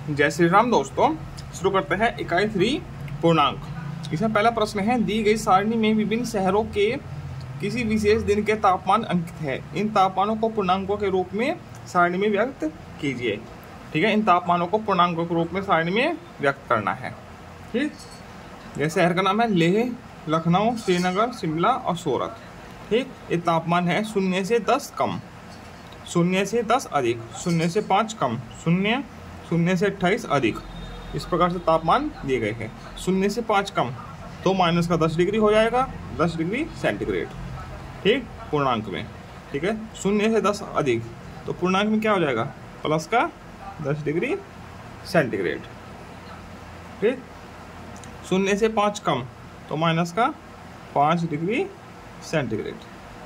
जय श्री राम दोस्तों, शुरू करते हैं इकाई 3 पूर्णांक। इसमें पहला प्रश्न है, दी गई सारणी में विभिन्न शहरों के किसी विशेष दिन के तापमान अंकित है। इन तापमानों को पूर्णांकों के रूप में सारणी में व्यक्त कीजिए। ठीक है, इन तापमानों को पूर्णांकों के रूप में सारणी में व्यक्त करना है। ठीक, जैसे शहर का नाम है लेह, लखनऊ, श्रीनगर, शिमला और सूरत। ठीक, ये तापमान है 0 से 10 कम, 0 से 10 अधिक, 0 से 5 कम, 0 से 28 अधिक। इस प्रकार से तापमान दिए गए हैं। 0 से 5 कम तो माइनस का 10 डिग्री हो जाएगा, 10 डिग्री सेंटीग्रेड। ठीक, पूर्णांक में। ठीक है, 0 से 10 अधिक तो पूर्णांक में क्या हो जाएगा, प्लस का 10 डिग्री सेंटीग्रेड। ठीक, 0 से 5 कम तो माइनस का 5 डिग्री सेंटीग्रेड।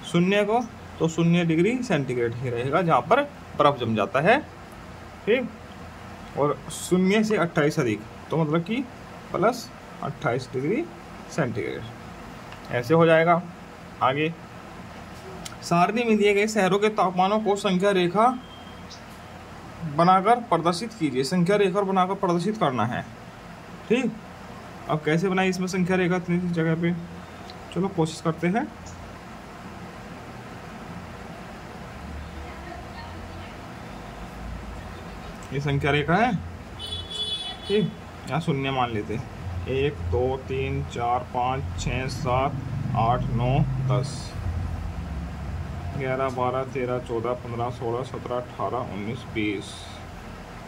0 को तो 0 डिग्री सेंटीग्रेड ही रहेगा जहाँ पर बर्फ जम जाता है। ठीक, और 0 से 28 अधिक तो मतलब कि प्लस 28 डिग्री सेंटीग्रेड। ऐसे हो जाएगा। आगे, सारणी में दिए गए शहरों के तापमानों को संख्या रेखा बनाकर प्रदर्शित कीजिए। संख्या रेखा बनाकर प्रदर्शित करना है। ठीक, अब कैसे बनाई इसमें संख्या रेखा इतनी जगह पे, चलो कोशिश करते हैं। ये संख्या रेखा है। ठीक, यहाँ 0 मान लेते हैं। 1 2 3 4 5 6 7 8 9 10 11 12 13 14 15 16 17 18 19 20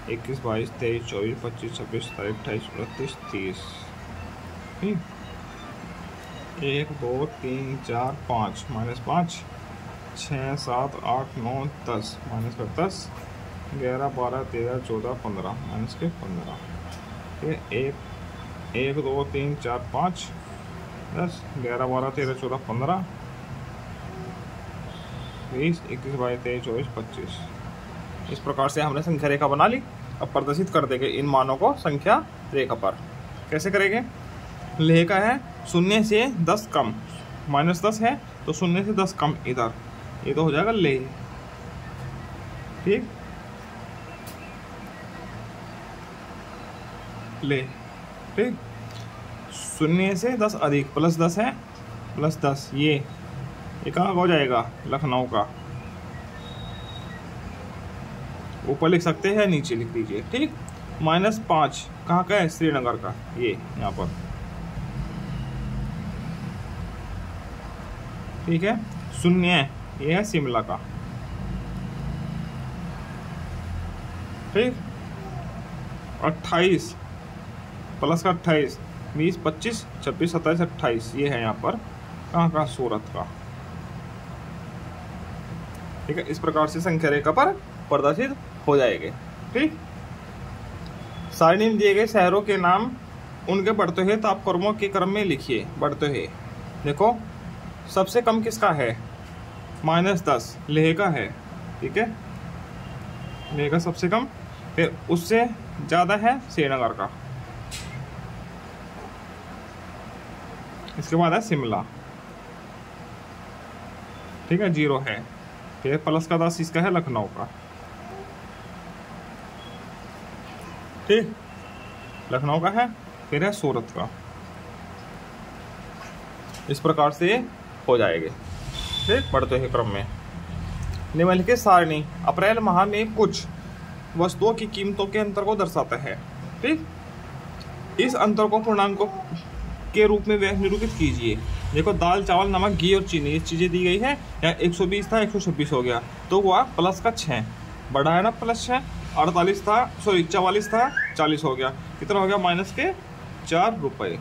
21 22 23 24 25 26 27 28 29 30। ठीक, 1 2 3 4 5 माइनस 5 6 7 8 9 10 माइनस का 10 11 12 13 14 15 माइनस के 15। ठीक है, 1 2 3 4 5 10 11 12 13 14 15 20 21 22 23 24 25। इस प्रकार से हमने संख्या रेखा बना ली। अब प्रदर्शित कर देंगे इन मानों को संख्या रेखा पर। कैसे करेंगे, लेह का है 0 से 10 कम, माइनस 10 है तो 0 से 10 कम इधर, ये तो हो जाएगा लेह। ठीक, ले। ठीक, 0 से 10 अधिक प्लस 10 है, प्लस 10 ये कहाँ हो जाएगा, लखनऊ का। ऊपर लिख सकते हैं, नीचे लिख दीजिए। ठीक, माइनस 5 कहाँ का है, श्रीनगर का, ये यहाँ पर। ठीक है, 0 ये है शिमला का। ठीक, 28 प्लस का 28 20 25 26 27 28 ये है यहाँ पर कहाँ का, सूरत का। ठीक है, इस प्रकार से संख्या रेखा पर प्रदर्शित हो जाएंगे। ठीक, सारणी में दिए गए शहरों के नाम उनके बढ़ते हुए तापक्रमों के क्रम में लिखिए। बढ़ते हुए देखो, सबसे कम किसका है, -10 लेह का है। ठीक है, लेह का सबसे कम, फिर उससे ज़्यादा है श्रीनगर का, इसके बाद है शिमला। ठीक है, 0 है। फिर प्लस का 10 इसका है लखनऊ का। ठीक, लखनऊ का है, फिर है सूरत का। इस प्रकार से हो जाएंगे। ठीक, बढ़ते हुए क्रम में निम्नलिखित सारणी अप्रैल माह में कुछ वस्तुओं की कीमतों के अंतर को दर्शाता है। ठीक, इस अंतर को पूर्णांकों के रूप में निरूपित कीजिए। देखो, दाल, चावल, नमक, घी और चीनी ये चीज़ें दी गई है। या 120 था 126 हो गया तो हुआ प्लस का 6, बढ़ा है ना प्लस 6। 48 था, सॉरी 44 था 40 हो गया, कितना हो गया, माइनस के 4 रुपये।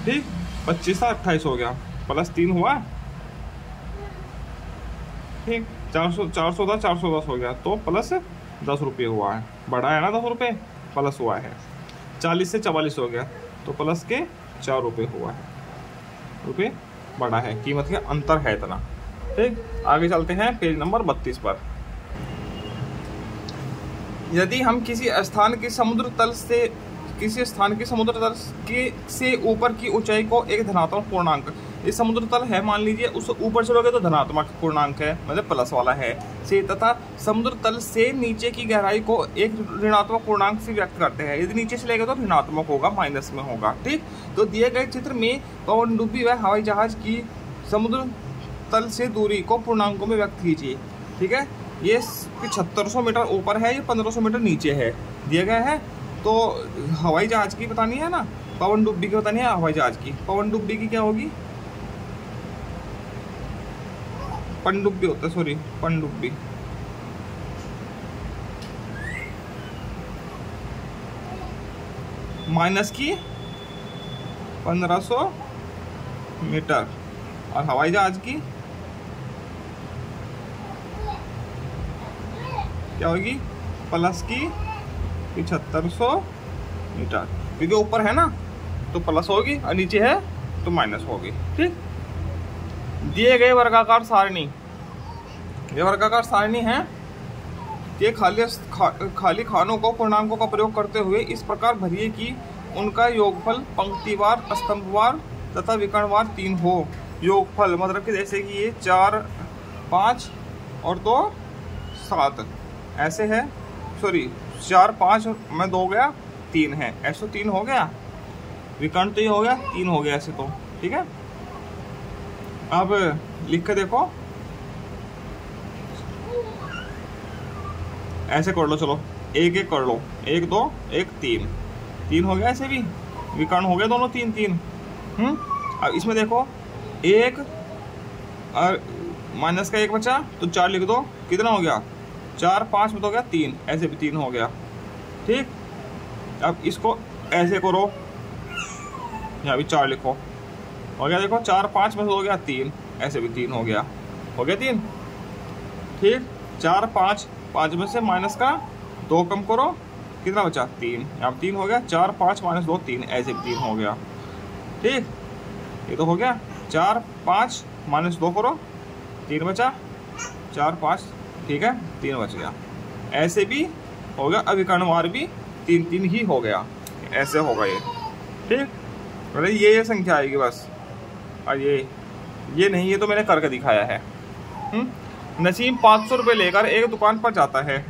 ठीक, 25 था 28 हो गया, प्लस 3 हुआ। ठीक, 400 था 410 हो गया तो प्लस 10 रुपये हुआ है, बढ़ा है ना 10 रुपये, प्लस हुआ है। 40 से 44 हो गया तो प्लस के 4 रुपये हुआ है, रुपये बढ़ा है, कीमत का अंतर है इतना। ठीक, आगे चलते हैं पेज नंबर 32 पर। यदि हम किसी स्थान के समुद्र तल से ऊपर की ऊंचाई को एक धनात्मक पूर्णांक इस समुद्र तल है मान लीजिए, उस ऊपर चलोगे तो धनात्मक पूर्णांक है, मतलब प्लस वाला है से, तथा समुद्र तल से नीचे की गहराई को एक ऋणात्मक पूर्णांक से व्यक्त करते हैं। यदि नीचे चलेगा तो ऋणात्मक होगा, माइनस में होगा। ठीक, तो दिए गए चित्र में पवनडुब्बी व हवाई जहाज की समुद्र तल से दूरी को पूर्णांकों में व्यक्त कीजिए। ठीक है, ये 7500 मीटर ऊपर है, ये 1500 मीटर नीचे है, दिया गया है। तो हवाई जहाज की बतानी है ना, पवनडुब्बी की बतानी है हवाई जहाज की। पवनडुब्बी की क्या होगी, पनडुब्बी होता है, सॉरी पनडुब्बी। माइनस की 1500 मीटर, और हवाई जहाज की क्या होगी, प्लस की 7500 मीटर, क्योंकि ऊपर है ना तो प्लस होगी और नीचे है तो माइनस होगी। ठीक, दिए गए वर्गाकार सारणी, ये वर्गाकार सारणी है कि खाली खानों को पूर्णांकों का प्रयोग करते हुए इस प्रकार भरिए कि उनका योगफल पंक्तिवार, स्तंभवार तथा विकर्णवार 3 हो। योगफल मतलब कि जैसे कि ये 4, 5 और 2, 7 ऐसे है, सॉरी 4, 5 में 2 गया, 3 है, ऐसे 3 हो गया, विकर्ण तो ये हो गया, 3 हो गया ऐसे तो। ठीक है, अब लिख के देखो, ऐसे कर लो, चलो एक एक कर लो, 1 2 1 3, 3 हो गया, ऐसे भी विकर्ण हो गया दोनों, 3 3। अब इसमें देखो 1 और माइनस का 1 बचा तो 4 लिख दो, कितना हो गया, 4 5 में तो हो गया 3, ऐसे भी 3 हो गया। ठीक, अब इसको ऐसे करो, यहाँ भी 4 लिखो, हो गया, देखो 4 5 में तो हो गया 3, ऐसे भी 3 हो गया 3। ठीक, 4 5 5 में से माइनस का 2 कम करो, कितना बचा 3, यहाँ 3 हो गया, 4 5 माइनस 2 3, ऐसे भी 3 हो गया। ठीक, ये तो हो गया, 4 5 माइनस 2 करो, 3 बचा, 4 5, ठीक है 3 बच गया, ऐसे भी हो गया। अविकर्णवार भी 3 3 ही हो गया, ऐसे होगा ये। ठीक, मतलब ये संख्या आएगी बस, और ये नहीं, ये तो मैंने करके दिखाया है। नसीम 500 रुपये लेकर एक दुकान पर जाता है।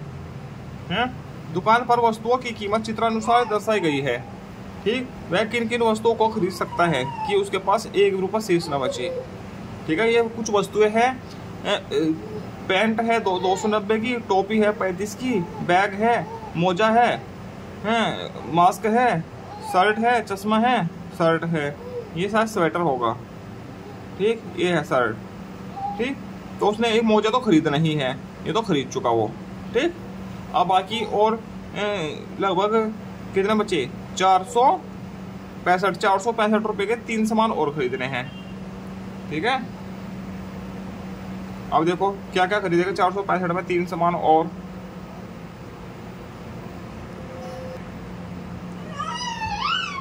दुकान पर वस्तुओं की कीमत चित्रानुसार दर्शाई गई है। ठीक, वह किन किन वस्तुओं को खरीद सकता है कि उसके पास 1 रुपया शेष न बचे। ठीक है, ये कुछ वस्तुएं हैं, पैंट है 290 की, टोपी है 35 की, बैग है, मोजा है, मास्क है, शर्ट है, चश्मा है, शर्ट है, ये शायद स्वेटर होगा। ठीक, ये है शर्ट। ठीक, तो उसने एक मोजा तो खरीदना ही है, ये तो खरीद चुका वो। ठीक, अब बाकी और लगभग कितने बचे, 465 रुपये के 3 सामान और खरीदने हैं। ठीक है, अब देखो क्या क्या खरीदेगा, 465 में 3 सामान और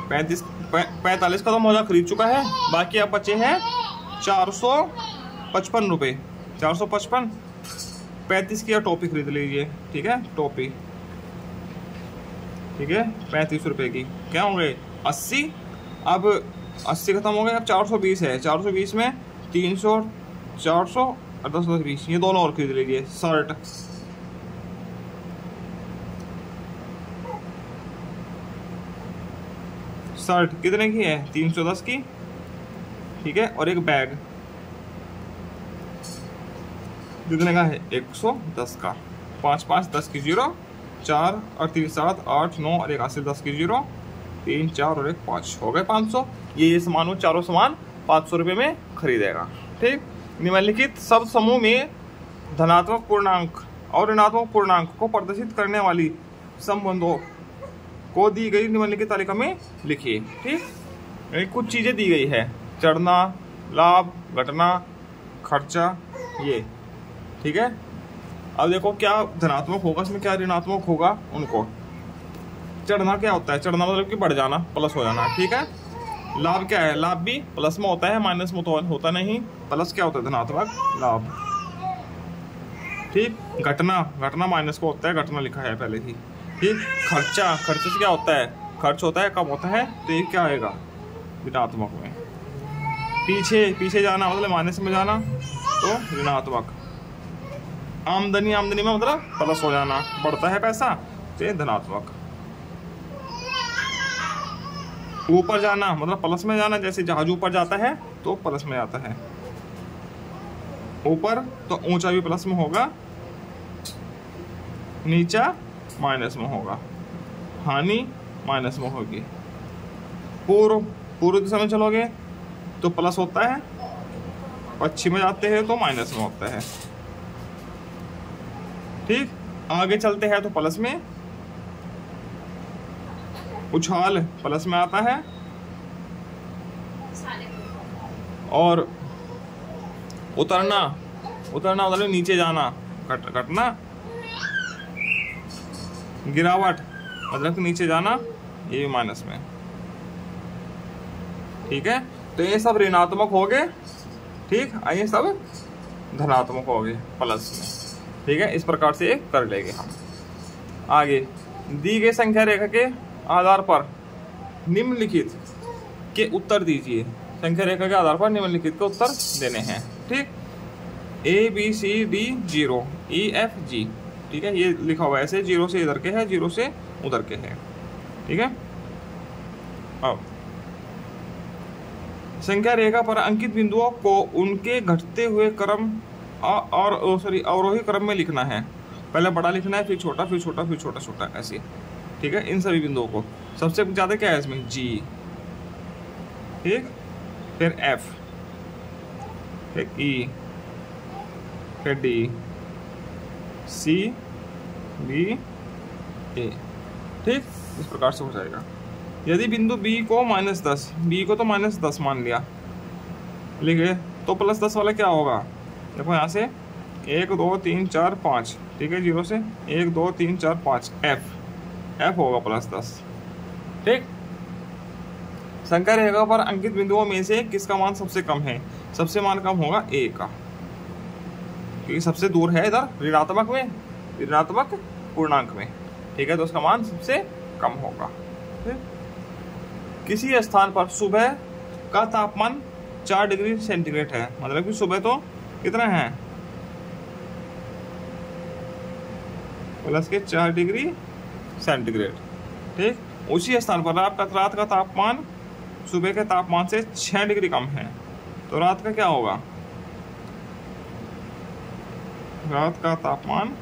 45 का तो मोजा खरीद चुका है, बाकी अब बचे हैं 455 रुपये, 455, 35 की टोपी खरीद लीजिए। ठीक है, टोपी, ठीक है 35 रुपये की, क्या होंगे 80, अब 80 खत्म हो गए, अब 420 है, 420 में 300 400 और 10 10 20, ये दोनों और खरीद लीजिए। शर्ट कितने की है, 310 की। ठीक है, और एक बैग कितने का है, 110 का, 5 5 10 की 0, 4 और 3 7 8 9 और 1 8 10 की 0, 3 4 और 1 5, हो गए 500। ये सामान वो चारों सामान 500 रुपये में खरीदेगा। ठीक, निम्नलिखित शब्द समूह में धनात्मक पूर्णांक और ऋणात्मक पूर्णांक को प्रदर्शित करने वाली संबंधों को दी गई निम्नलिखित तालिका में लिखिए। ठीक, कुछ चीजें दी गई है, चढ़ना, लाभ, घटना, खर्चा, ये। ठीक है, अब देखो क्या धनात्मक होगा इसमें, क्या ऋणात्मक होगा उनको। चढ़ना क्या होता है, चढ़ना मतलब कि बढ़ जाना, प्लस हो जाना। ठीक है, लाभ क्या है, लाभ भी प्लस में होता है, माइनस में तो होता नहीं। प्लस क्या होता है, धनात्मक लाभ। ठीक, घटना, घटना माइनस को होता है, घटना लिखा है पहले ही। ठीक, खर्चा, खर्चे से क्या होता है, खर्च होता है, कम होता है, तो ये क्या आएगा ऋणात्मक में। पीछे पीछे जाना मतलब माइनस में जाना तो ऋणात्मक। आमदनी आमदनी में मतलब प्लस हो जाना, बढ़ता है पैसा तो धनात्मक। ऊपर जाना मतलब प्लस में जाना, जैसे जहाज ऊपर जाता है तो प्लस में जाता है ऊपर, तो ऊंचा भी प्लस में होगा, नीचा माइनस में होगा, हानि माइनस में होगी। पूर्व दिशा में चलोगे तो प्लस होता है, पश्चिम में जाते हैं तो माइनस में होता है। ठीक, आगे चलते हैं तो प्लस में, उछाल प्लस में आता है, और उतरना मतलब नीचे जाना, घटना, गिरावट मतलब नीचे जाना, ये भी माइनस में। ठीक है, तो ये सब ऋणात्मक हो गए। ठीक, ये सब धनात्मक हो गए प्लस में। ठीक है, इस प्रकार से कर लेंगे हम। आगे दी गई संख्या रेखा के आधार पर निम्नलिखित के उत्तर दीजिए। संख्या रेखा के आधार पर निम्नलिखित के उत्तर देने हैं। ठीक, ABCD 0 EFG। ठीक है, ये लिखा हुआ है ऐसे, 0 से इधर के है, 0 से उधर के है। ठीक है, अब संख्या रेखा पर अंकित बिंदुओं को उनके घटते हुए क्रम और अवरोही क्रम में लिखना है। पहले बड़ा लिखना है, फिर छोटा, फिर छोटा, फिर छोटा छोटा, ऐसे। ठीक है, इन सभी बिंदुओं को। सबसे ज्यादा क्या है इसमें? G। ठीक, फिर F, फिर E, फिर D, C, B, A। ठीक, इस प्रकार से हो जाएगा। यदि बिंदु B को -10, B को तो -10 मान लिया, लिखे तो +10 वाला क्या होगा? देखो यहाँ से 1 2 3 4 5। ठीक है, 0 से 1 2 3 4 5, F होगा +10। ठीक, संख्या रेखा पर अंकित बिंदुओं में से किसका मान सबसे कम है? सबसे मान कम होगा A का, क्योंकि सबसे दूर है इधर ऋणात्मक पूर्णांक में। ठीक है, तो उसका मान सबसे कम होगा। किसी स्थान पर सुबह का तापमान 4 डिग्री सेंटीग्रेड है, मतलब कि सुबह तो कितना है? प्लस के 4 डिग्री सेंटीग्रेड। ठीक, उसी स्थान पर रात का तापमान सुबह के तापमान से 6 डिग्री कम है, तो रात का क्या होगा? रात का तापमान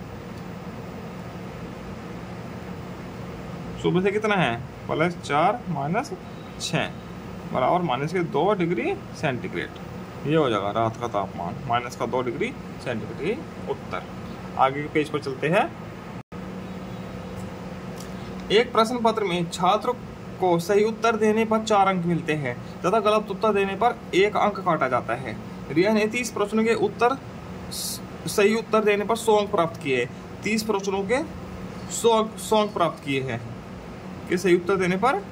सुबह से कितना है? +4 -6 बराबर -2 डिग्री सेंटीग्रेड। ये हो जाएगा रात का तापमान, -2 डिग्री सेंटीग्रेड। उत्तर। आगे के पेज पर चलते हैं। एक प्रश्न पत्र में छात्र को सही उत्तर देने पर 4 अंक मिलते हैं तथा गलत उत्तर देने पर 1 अंक काटा जाता है। रिया ने 30 प्रश्नों के सही उत्तर देने पर 100 अंक प्राप्त किए। 30 प्रश्नों के 100 अंक प्राप्त किए हैं, कि सही उत्तर देने पर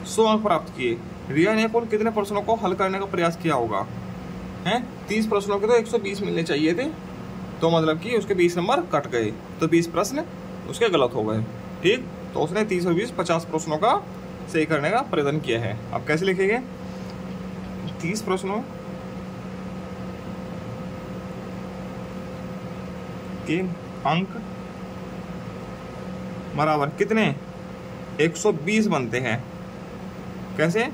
100 अंक प्राप्त किए। रिया ने कुल कितने प्रश्नों को हल करने का प्रयास किया होगा? हैं, 30 प्रश्नों के तो 120 मिलने चाहिए थे, तो मतलब कि उसके 20 नंबर कट गए, तो 20 प्रश्न उसके गलत हो गए। ठीक, तो उसने 30 और 20 50 प्रश्नों का सही करने का प्रयत्न किया है। अब कैसे लिखेंगे? 30 प्रश्नों के अंक बराबर कितने? 120 बनते हैं। कैसे?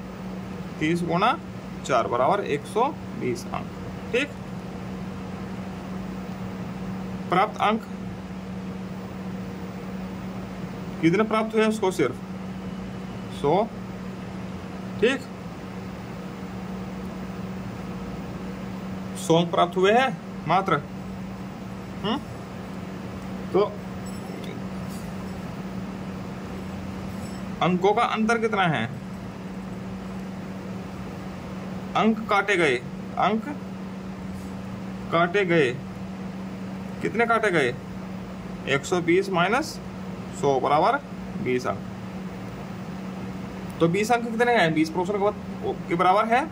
30 गुणा 4 बराबर 120 अंक। ठीक, प्राप्त अंक कितने प्राप्त हुए? उसको सिर्फ 100। ठीक, 100 अंक प्राप्त हुए हैं मात्र। तो अंकों का अंतर कितना है? अंक काटे गए, कितने काटे गए? 120 - 100 बराबर 20 अंक। तो 20 अंक कितने हैं? 20 प्रश्न के बराबर है,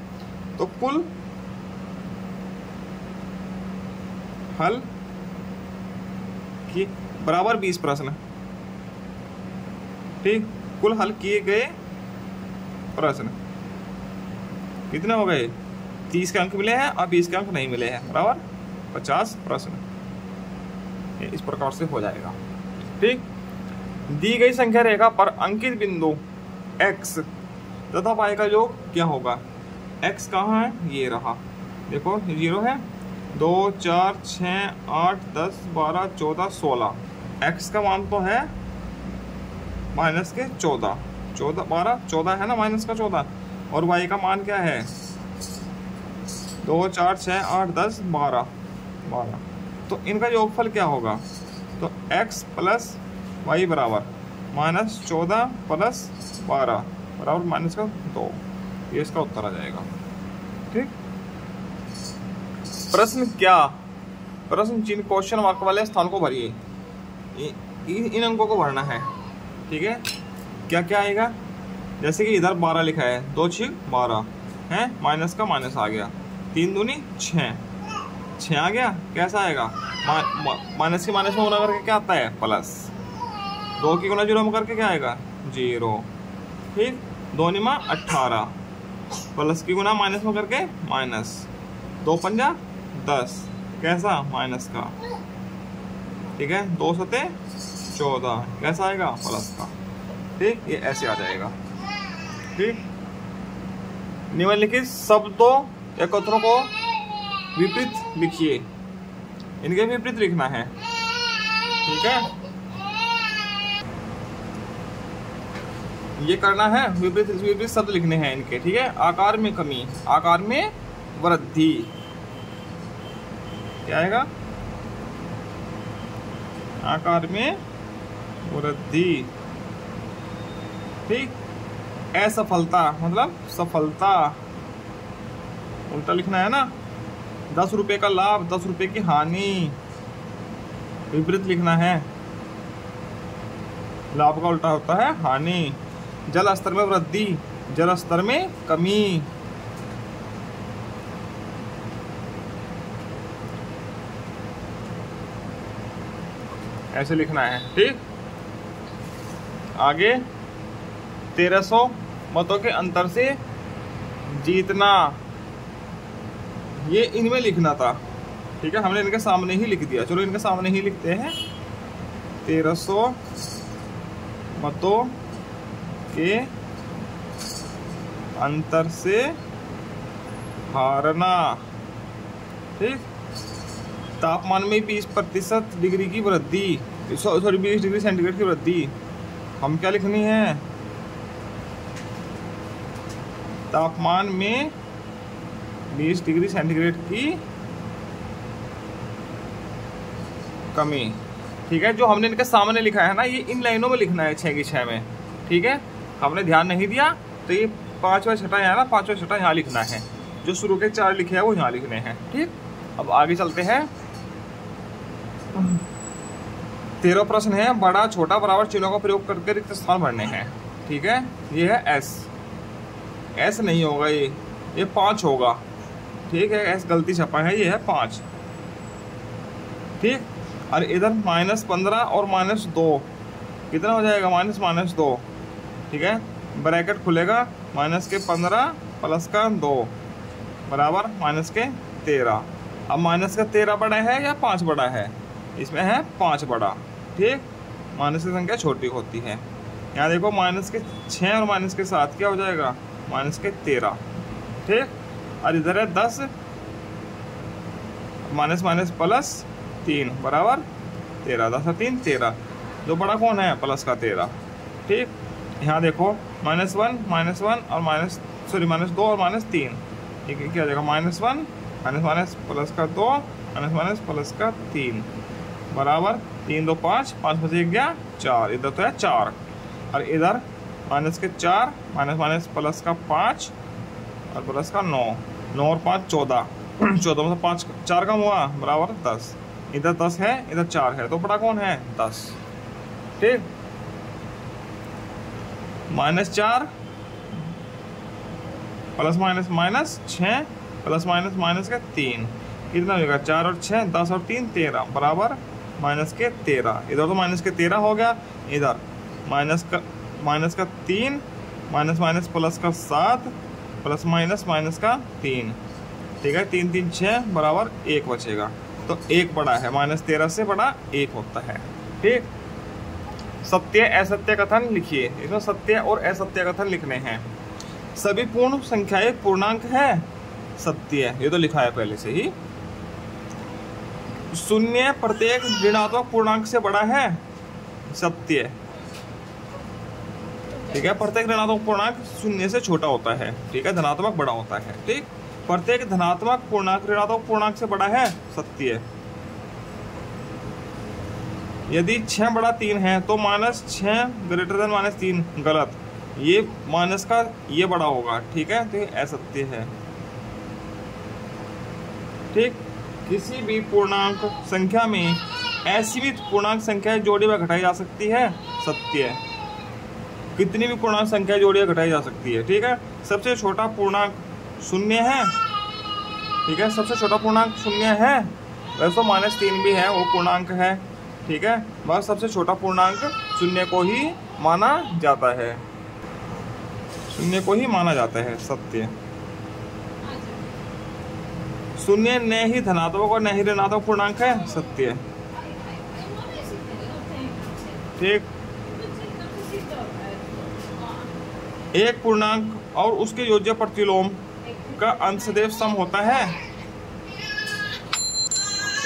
तो कुल हल की बराबर 20 प्रश्न। ठीक, कुल हल किए गए प्रश्न कितने हो गए? 30 के अंक मिले हैं और 20 के अंक नहीं मिले हैं, बराबर 50 प्रश्न। इस प्रकार से हो जाएगा। ठीक, दी गई संख्या रेखा पर अंकित बिंदु x तथा y का योग क्या होगा। x कहाँ है, ये रहा, देखो 0 है, 2 4 6 8 10 12 14 16। x का मान तो है माइनस के 14 12 14 है ना, माइनस का 14, और y का मान क्या है 2 4 6 8 10 12। तो इनका योगफल क्या होगा, तो x प्लस वाई बराबर -14 प्लस 12 बराबर माइनस का 2, ये इसका उत्तर आ जाएगा। ठीक, प्रश्न क्या, प्रश्न चिन्ह क्वेश्चन मार्क वाले स्थान को भरिए, इन अंकों को भरना है। ठीक है, क्या क्या आएगा, जैसे कि इधर 12 लिखा है, 2 6 12 है, माइनस का माइनस आ गया, 3 दूनी 6 आ गया, कैसा आएगा, माइनस की माइनस में गुना करके क्या आता है प्लस, 2 की गुना 0 में करके क्या आएगा 0। ठीक, 2 निमा 18, प्लस की गुना माइनस में करके माइनस, 2 पंजा 10, कैसा माइनस का। ठीक है, 2 सते 14, कैसा आएगा प्लस का। ठीक, ये ऐसे आ जाएगा। ठीक, निम्नलिखित शब्दों या कथनों को विपरीत लिखिए, इनके विपरीत लिखना है। ठीक है, ये करना है, विपरीत शब्द लिखने हैं इनके। ठीक है, आकार में कमी, आकार में वृद्धि, क्या आएगा, आकार में वृद्धि। ठीक, असफलता मतलब सफलता, उल्टा लिखना है ना, 10 रुपए का लाभ 10 रुपए की हानि, विपरीत लिखना है, लाभ का उल्टा होता है हानि। जल स्तर में वृद्धि, जल स्तर में कमी। ऐसे लिखना है। ठीक, आगे 1300 मतों के अंतर से जीतना, ये इनमें लिखना था। ठीक है, हमने इनके सामने ही लिख दिया, चलो इनके सामने ही लिखते हैं। 1300 मतों के अंतर से हारना। ठीक, तापमान में 20% डिग्री की वृद्धि, सॉरी 20 डिग्री सेंटीग्रेड की वृद्धि, हम क्या लिखनी है, तापमान में 20 डिग्री सेंटीग्रेड की कमी। ठीक है, जो हमने इनके सामने लिखा है ना, ये इन लाइनों में लिखना है 6 की 6 में। ठीक है, हमने ध्यान नहीं दिया तो ये 5वां छठा यहाँ ना, 5वां छठा यहाँ लिखना है, जो शुरू के 4 लिखे हैं वो यहाँ लिखने हैं। ठीक, अब आगे चलते हैं। 13 प्रश्न है, बड़ा छोटा बराबर चिन्हों का प्रयोग करके रिक्त स्थान भरने हैं। ठीक है, ये है एस नहीं होगा, ये 5 होगा। ठीक है, एस गलती छपा है, ये है 5। ठीक, और इधर -15 और -2 कितना हो जाएगा, -2। ठीक है, ब्रैकेट खुलेगा, -15 प्लस का 2 बराबर -13। अब -13 बड़ा है या 5 बड़ा है, इसमें है 5 बड़ा। ठीक, माइनस की संख्या छोटी होती है। यहाँ देखो -6 और -7 क्या हो जाएगा, -13। ठीक, और इधर है 10 माइनस प्लस 3 बराबर 13, 10 और 3 13, जो बड़ा कौन है प्लस का 13। ठीक, यहाँ देखो -1 और -2 और -3, ये क्या हो जाएगा, -1 माइनस प्लस का 2 माइनस प्लस का 3 बराबर 3 2 5 5 बचे गया 4, इधर तो है 4, और इधर -4 माइनस प्लस का 5 और प्लस का 9, 9 और 5 14, 14 में से 5 4 कम हुआ बराबर 10, इधर 10 है इधर 4 है, तो बड़ा कौन है 10। ठीक, -4 प्लस माइनस 6 प्लस माइनस का 3, कितना होगा 4 और 6 10 और 3 13 बराबर -13। इधर तो -13 हो गया, इधर माइनस का 3 माइनस प्लस का 7 प्लस माइनस का 3, ठीक है, 3 3 6 बराबर 1 बचेगा, तो 1 बड़ा है, -13 से बड़ा 1 होता है। ठीक, सत्य असत्य कथन लिखिए, इसमें सत्य और असत्य कथन लिखने हैं। सभी पूर्ण संख्याएं पूर्णांक है, सत्य, ये तो लिखा है पहले से ही। शून्य प्रत्येक ऋणात्मक पूर्णांक से बड़ा है, सत्य। ठीक है, प्रत्येक ऋणात्मक पूर्णांक शून्य से छोटा होता है। ठीक है, धनात्मक बड़ा होता है। ठीक, प्रत्येक धनात्मक पूर्णांक ऋणात्मक पूर्णांक से बड़ा है, सत्य। यदि 6 बड़ा 3 है तो -6 ग्रेटर देन -3, गलत। ये माइनस का ये बड़ा होगा। ठीक है, तो ये असत्य है। ठीक, किसी भी पूर्णांक संख्या में असीमित पूर्णांक संख्याएं जोड़ी व घटाई जा सकती है, सत्य। कितनी भी पूर्णांक संख्या जोड़ी व घटाई जा सकती है। ठीक है, सबसे छोटा पूर्णांक 0 है। ठीक है, सबसे छोटा पूर्णांक 0 है, वैसे तो -3 भी है, वो पूर्णांक है। ठीक है, बस सबसे छोटा पूर्णांक 0 को ही माना जाता है, 0 को ही माना जाता है, सत्य। 0 न ही धनात्मक और न ही ऋणात्मक पूर्णांक है, सत्य। ठीक, एक पूर्णांक और उसके योज्य प्रतिलोम का अंश सदैव सम होता है।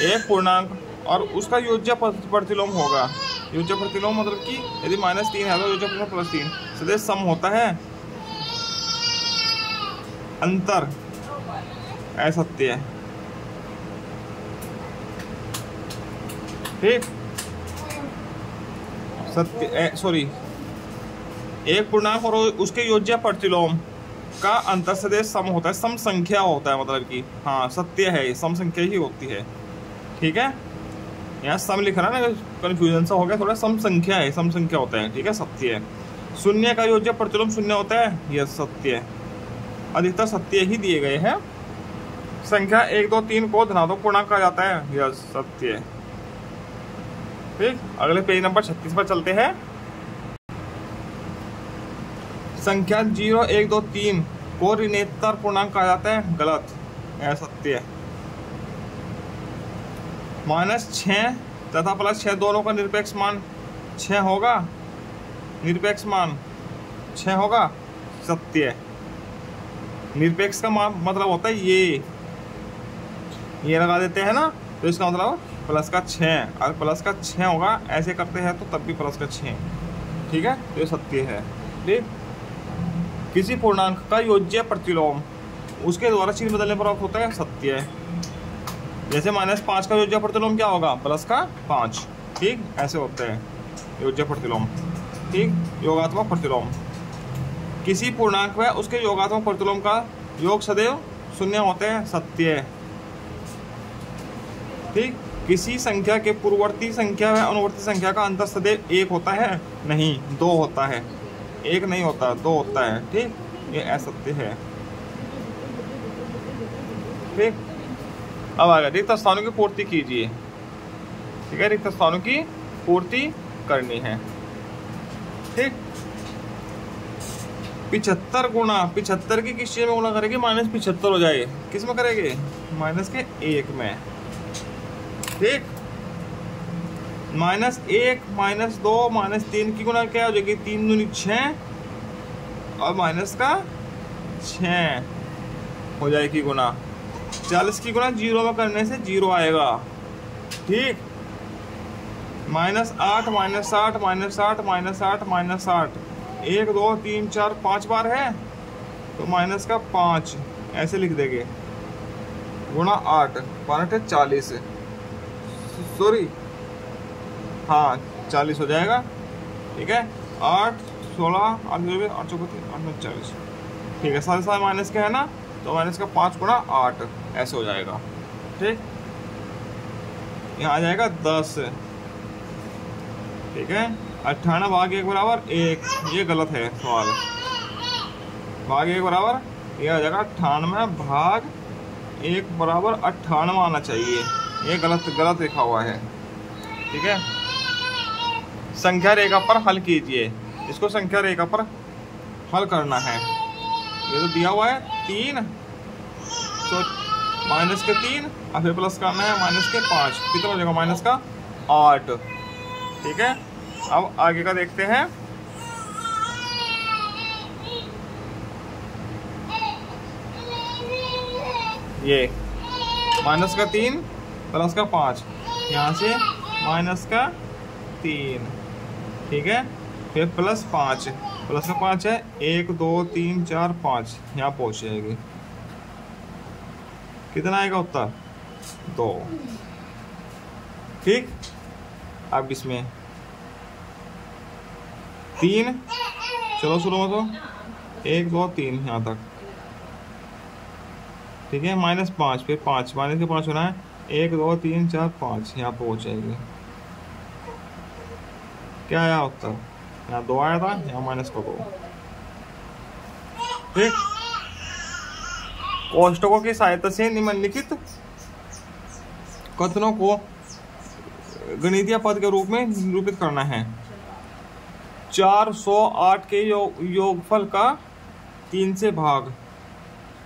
एक पूर्णांक और उसका योज्य प्रतिलोम होगा। योज्य प्रतिलोम मतलब कि यदि -3 है तो योज्य प्रतिलोम +3 सदैव सम होता है। अंतर असत्य है। ठीक, सत्य सॉरी, एक पूर्णांक और उसके योज्य प्रतिलोम का अंतर सदैव सम होता है, सम संख्या होता है, मतलब कि हाँ सत्य है, सम संख्या ही होती है। ठीक है, यहाँ सम लिख रहा है ना, कंफ्यूजन सा हो गया थोड़ा, सम संख्या है, सम संख्या होता है। ठीक है, सत्य है। 0 का योज्य प्रतिलोम 0 होता है, यह सत्य है। अधिकतर सत्य ही दिए गए हैं। संख्या 1 2 3 को धनात्मक पूर्णांक कहा जाता है, यह सत्य है। ठीक, अगले पेज नंबर 36 पर चलते हैं। संख्या 0 1 2 3 को ऋणेतर पूर्णांक कहा जाता है, गलत, यह सत्य है। -6 तथा +6 दोनों का निरपेक्ष मान 6 होगा, निरपेक्ष मान 6 होगा, सत्य है। निरपेक्ष का मतलब होता है ये लगा देते हैं ना, तो इसका मतलब प्लस का 6, और प्लस का 6 होगा, ऐसे करते हैं तो तब भी प्लस का 6। ठीक है, तो ये सत्य है। ठीक, किसी पूर्णांक का योज्य प्रतिलोम उसके द्वारा चिन्ह बदलने पर प्राप्त होता है, सत्य है। जैसे -5 का योज्य प्रतिलोम क्या होगा, +5। ठीक, ऐसे होते हैं योज्य प्रतिलोम। ठीक, योगात्मक प्रतिलोम, किसी पूर्णांक व उसके योगात्मक प्रतिलोम का योग सदैव 0 होते हैं, सत्य है। ठीक, किसी संख्या के पूर्ववर्ती संख्या व अनुवर्ती संख्या का अंतर सदैव 1 होता है, नहीं 2 होता है, 1 नहीं होता, 2 होता है। ठीक, ये असत्य है। ठीक, अब आगे रिक्त स्थानों की पूर्ति कीजिए। ठीक है, रिक्त स्थानों की पूर्ति करनी है। ठीक, 75 गुणा 75 की किस चीज में गुणा करेंगे, -75 हो जाए, किस में करेंगे, -1 में। ठीक, -1 -2 -3 की गुणा क्या हो जाएगी, 3 दूनी 6 और -6 हो जाएगी गुणा। 40 की गुणा 0 में करने से 0 आएगा। ठीक, -8 -8 -8 -8 1 2 3 4 5 बार है, तो -5 ऐसे लिख देंगे, गुणा 8 5 40, सॉरी हाँ 40 हो जाएगा। ठीक है, 8 16 8 8 40। ठीक है, सारे सारे माइनस के है ना, तो -5 गुणा 8 ऐसे हो जाएगा। ठीक, यहाँ आ जाएगा 10। ठीक है, 98 भाग 1 बराबर 1, ये गलत है सवाल। भाग 1 बराबर ये आ जाएगा 98 भाग 1 बराबर 98 आना चाहिए, ये गलत लिखा हुआ है। ठीक है, संख्या रेखा पर हल कीजिए, इसको संख्या रेखा पर हल करना है। ये तो दिया हुआ है 3, तो माइनस के 3 और फिर प्लस करना है माइनस के 5। कितना हो जाएगा? माइनस का 8। ठीक है, अब आगे का देखते हैं। ये माइनस का 3 प्लस का 5, यहाँ से माइनस का 3। ठीक है, फिर प्लस 5, प्लस का 5 है 1 2 3 4 5, यहाँ पहुँच जाएगी। कितना आएगा उत्तर? 2। ठीक, अब इसमें 3, चलो शुरू में तो 1 2 3 यहाँ तक। ठीक है, माइनस 5, फिर 5, माइनस के 5 होना है 1 2 3 4 5, यहाँ पहुँच जाएगी। क्या आया उत्तर? यहाँ 2 आया था, यहाँ माइनस का 2। ठीक, कोष्ठकों की सहायता से निम्नलिखित कथनों को गणितीय पद के रूप में निरूपित करना है। 408 के योगफल का 3 से भाग।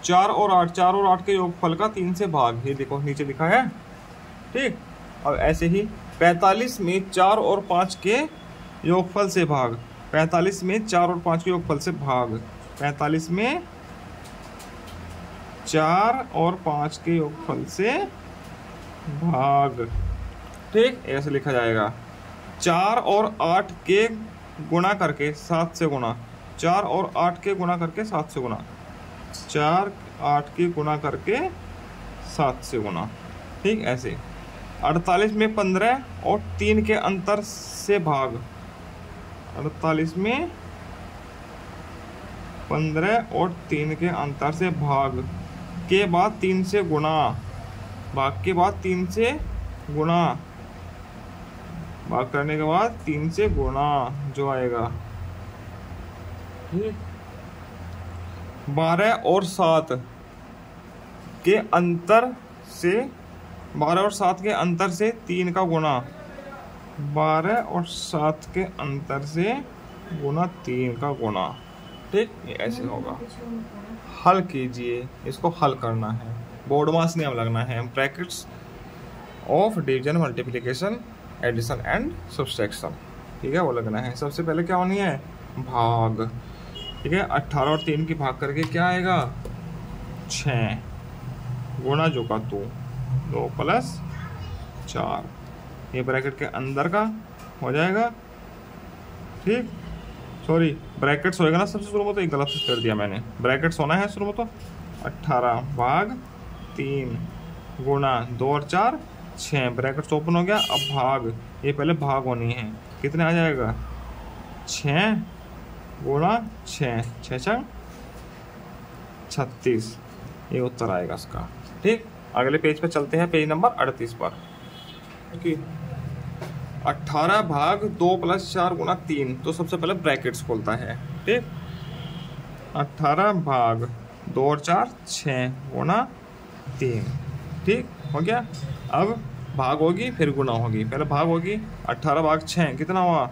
4 और 8 के योगफल का 3 से भाग, ये देखो नीचे लिखा है। ठीक, अब ऐसे ही 45 में 4 और 5 के योगफल से भाग। 45 में 4 और 5 के योगफल से भाग। 45 में 4 और 5 के योगफल से भाग। ठीक, ऐसे लिखा जाएगा। 4 और 8 के गुणा करके 7 से गुणा। 4 और 8 के गुणा करके 7 से गुणा। 4 8 के गुणा करके 7 से गुणा। ठीक, ऐसे 48 में 15 और 3 के अंतर से भाग। 48 में 15 और 3 के अंतर से भाग के बाद 3 से गुणा। भाग के बाद 3 से गुणा। भाग करने के बाद 3 से गुणा जो आएगा। 12 और 7 के अंतर से 12 और 7 के अंतर से 3 का गुणा। 12 और 7 के अंतर से गुणा 3 का गुणा। ठीक, ये ऐसे होगा। हल कीजिए, इसको हल करना है। बोर्ड मास नियम लगना है। Brackets of division, multiplication, addition and subtraction. ठीक है, वो लगना है। सबसे पहले क्या होनी है? भाग। ठीक है, 18 और 3 की भाग करके क्या आएगा? 6 गुणा जो का 2 प्लस 4, ये ब्रैकेट के अंदर का हो जाएगा। ठीक, सॉरी ब्रैकेट्स होएगा ना सबसे शुरू में, तो एक गलत कर दिया मैंने। ब्रैकेट्स होना है शुरू में, तो 18 भाग 3 गुणा 2 और 4 6, ब्रैकेट्स ओपन हो गया। अब भाग, ये पहले भाग होनी है। कितने आ जाएगा? 6 गुणा 6, 6 36, ये उत्तर आएगा इसका। ठीक, अगले पेज पे चलते हैं, पेज नंबर 38 पर। 18 भाग 2 प्लस 4 गुणा 3, तो सबसे पहले ब्रैकेट्स खोलता है। ठीक, 18 भाग 2 और 4 6 गुणा 3। ठीक हो गया। अब भाग होगी फिर गुणा होगी। पहले भाग होगी 18 भाग 6, कितना हुआ?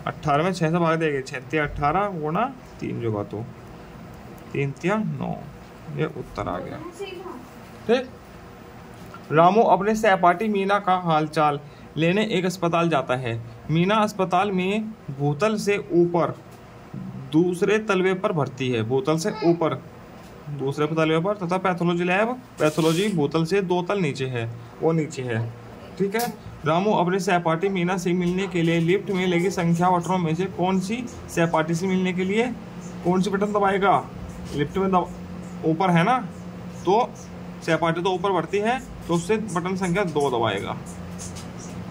18 में 6 से भाग देंगे, 6 18 गुणा 3 जो का, तो 3 3 9, ये उत्तर आ गया। ठीक, रामू अपने सहपाठी मीना का हालचाल लेने एक अस्पताल जाता है। मीना अस्पताल में बोतल से ऊपर दूसरे तलवे पर भर्ती है। बोतल से ऊपर दूसरे तलवे पर, तथा पैथोलॉजी लैब, पैथोलॉजी बोतल से 2 तल नीचे है, वो नीचे है। ठीक है, रामू अपने सहपाठी मीना से मिलने के लिए लिफ्ट में लगी संख्या बटनों में से कौन सी सहपाठी से मिलने के लिए कौन सी बटन दबाएगा? लिफ्ट में ऊपर है ना, तो सहपाठी तो ऊपर बढ़ती है, तो उससे बटन संख्या 2 दबाएगा।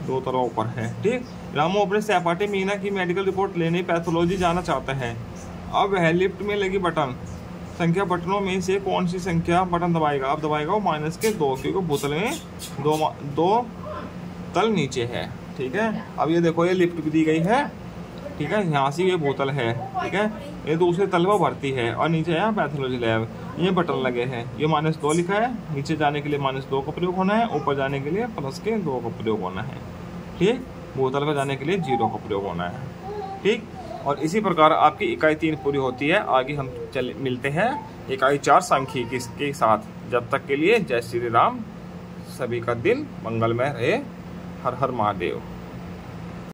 2 तरह ऊपर है। ठीक, रामू अपने सहपाठी मीना की मेडिकल रिपोर्ट लेने पैथोलॉजी जाना चाहता है। अब वह लिफ्ट में लगी बटन संख्या बटनों में से कौन सी संख्या बटन दबाएगा? अब दबाएगा वो माइनस के 2, क्योंकि बोतल में 2 तल नीचे है। ठीक है, अब ये देखो, ये लिफ्ट भी दी गई है। ठीक है, यहाँ से ये बोतल है। ठीक है, ये दूसरे तल पर भर्ती है, और नीचे है पैथोलॉजी लैब। ये बटन लगे हैं। ये -2 लिखा है, नीचे जाने के लिए -2 का प्रयोग होना है, ऊपर जाने के लिए +2 का प्रयोग होना है। ठीक, बोतल पर जाने के लिए 0 का प्रयोग होना है। ठीक, और इसी प्रकार आपकी इकाई 3 पूरी होती है। आगे हम मिलते हैं इकाई 4 सांख्यिकी के साथ। जब तक के लिए जय श्री राम। सभी का दिन मंगलमय रहे। हर हर महादेव।